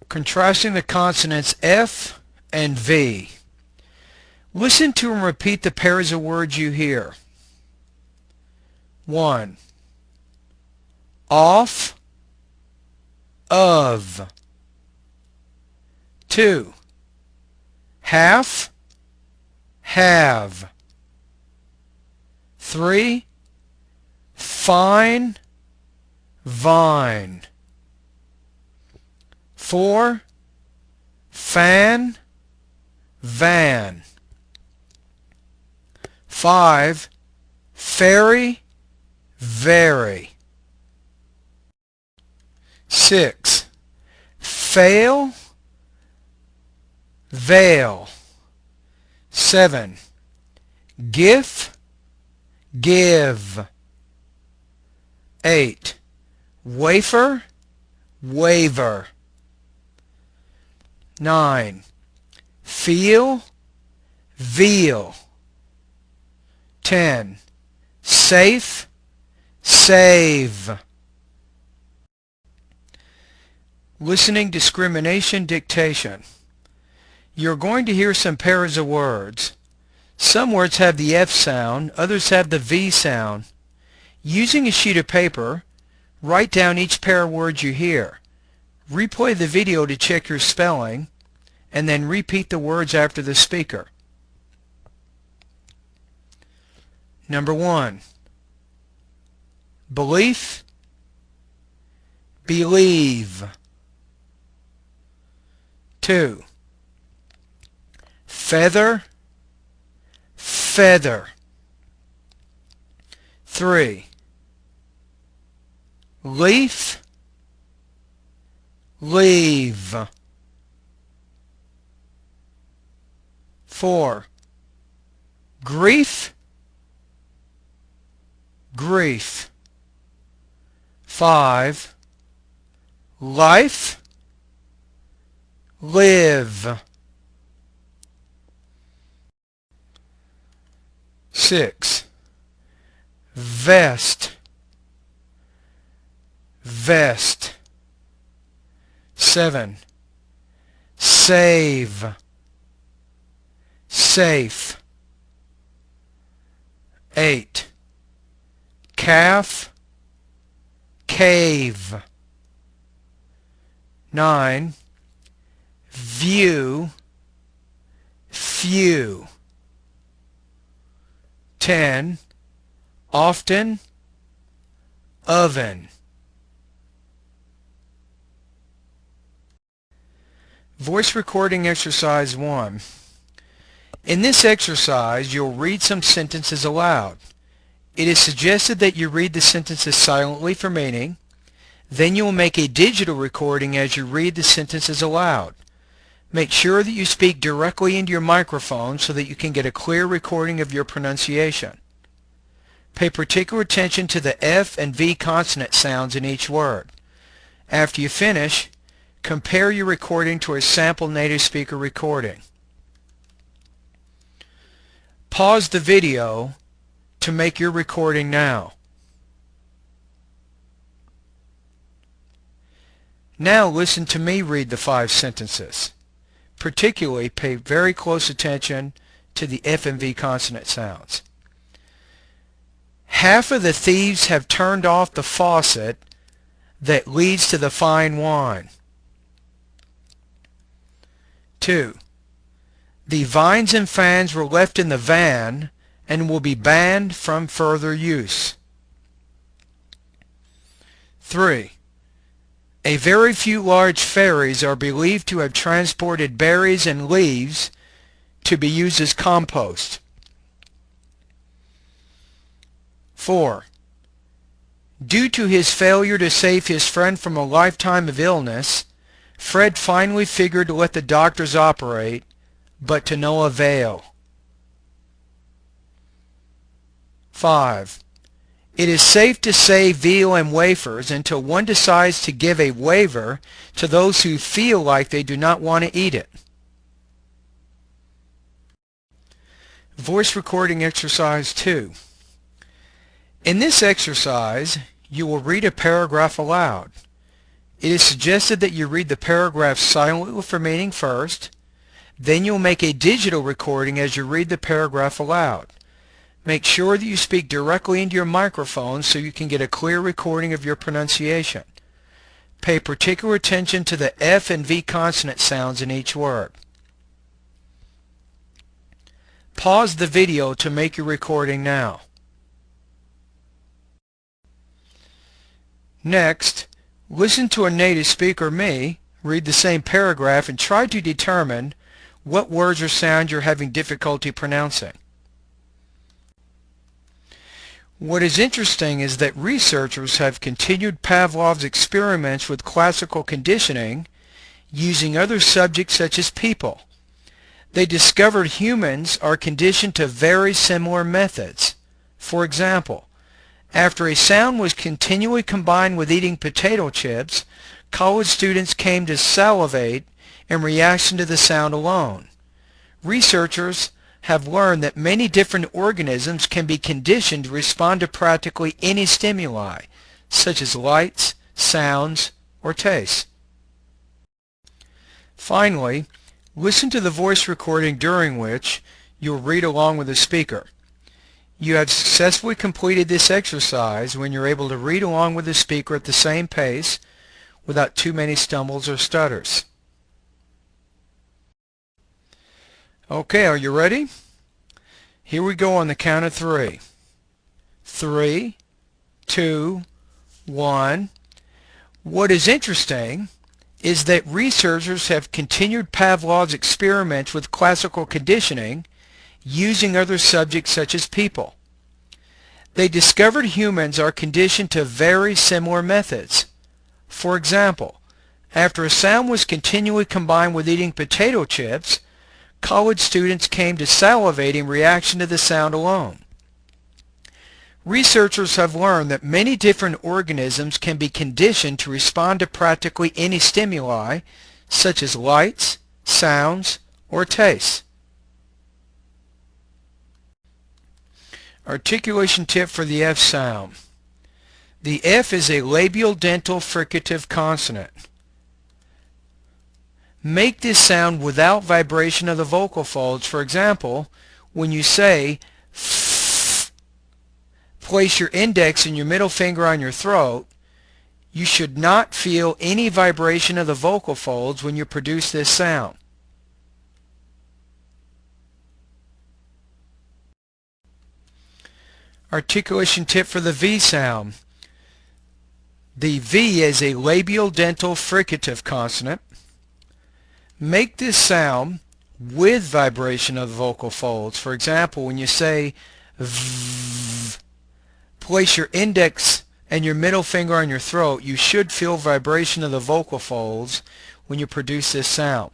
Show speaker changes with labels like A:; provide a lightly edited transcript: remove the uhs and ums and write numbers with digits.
A: Contrasting the consonants F and V. Listen to and repeat the pairs of words you hear. 1. Off, of. 2. Half, have. 3. Fine, vine. 4. Fan, van. 5. Fairy, very. 6. Fail, veil. 7. Gif, give. 8. Wafer, waver. 9. Feel, veal. 10. Safe, save. Listening discrimination dictation. You're going to hear some pairs of words. Some words have the F sound, others have the V sound. Using a sheet of paper, write down each pair of words you hear. Replay the video to check your spelling, and then repeat the words after the speaker. Number 1. Belief, believe. 2. Feather, feather. 3. Leaf, leave. 4. Grief, grief. 5. Life, live. 6. Vest, vest. 7. Save, safe. 8. Calf, cave. 9. View, few. 10. Often, oven. Voice recording exercise 1. In this exercise, you'll read some sentences aloud. It is suggested that you read the sentences silently for meaning. Then you will make a digital recording as you read the sentences aloud. Make sure that you speak directly into your microphone so that you can get a clear recording of your pronunciation. Pay particular attention to the F and V consonant sounds in each word. After you finish, compare your recording to a sample native speaker recording. Pause the video to make your recording now. Now listen to me read the 5 sentences. Particularly pay very close attention to the F and V consonant sounds. Half of the thieves have turned off the faucet that leads to the fine wine. 2. The vines and fans were left in the van and will be banned from further use. 3. A very few large ferries are believed to have transported berries and leaves to be used as compost. 4. Due to his failure to save his friend from a lifetime of illness, Fred finally figured to let the doctors operate, but to no avail. 5. It is safe to say veal and wafers until one decides to give a waiver to those who feel like they do not want to eat it. Voice recording exercise 2. In this exercise, you will read a paragraph aloud. It is suggested that you read the paragraph silently for meaning first. Then you'll make a digital recording as you read the paragraph aloud. Make sure that you speak directly into your microphone so you can get a clear recording of your pronunciation. Pay particular attention to the F and V consonant sounds in each word. Pause the video to make your recording now. Next, listen to a native speaker, me, read the same paragraph and try to determine what words or sounds you're having difficulty pronouncing. What is interesting is that researchers have continued Pavlov's experiments with classical conditioning using other subjects such as people. They discovered humans are conditioned to very similar methods. For example, after a sound was continually combined with eating potato chips, college students came to salivate in reaction to the sound alone. Researchers have learned that many different organisms can be conditioned to respond to practically any stimuli, such as lights, sounds, or tastes. Finally, listen to the voice recording during which you'll read along with the speaker. You have successfully completed this exercise when you're able to read along with the speaker at the same pace without too many stumbles or stutters. Okay, are you ready? Here we go on the count of 3. 3, 2, 1. What is interesting is that researchers have continued Pavlov's experiments with classical conditioning using other subjects such as people. They discovered humans are conditioned to very similar methods. For example, after a sound was continually combined with eating potato chips, college students came to salivate in reaction to the sound alone. Researchers have learned that many different organisms can be conditioned to respond to practically any stimuli, such as lights, sounds, or tastes. Articulation tip for the F sound. The F is a labial-dental fricative consonant. Make this sound without vibration of the vocal folds. For example, when you say f, place your index and your middle finger on your throat. You should not feel any vibration of the vocal folds when you produce this sound. Articulation tip for the V sound. The V is a labial-dental fricative consonant. Make this sound with vibration of the vocal folds. For example, when you say v, place your index and your middle finger on your throat. You should feel vibration of the vocal folds when you produce this sound.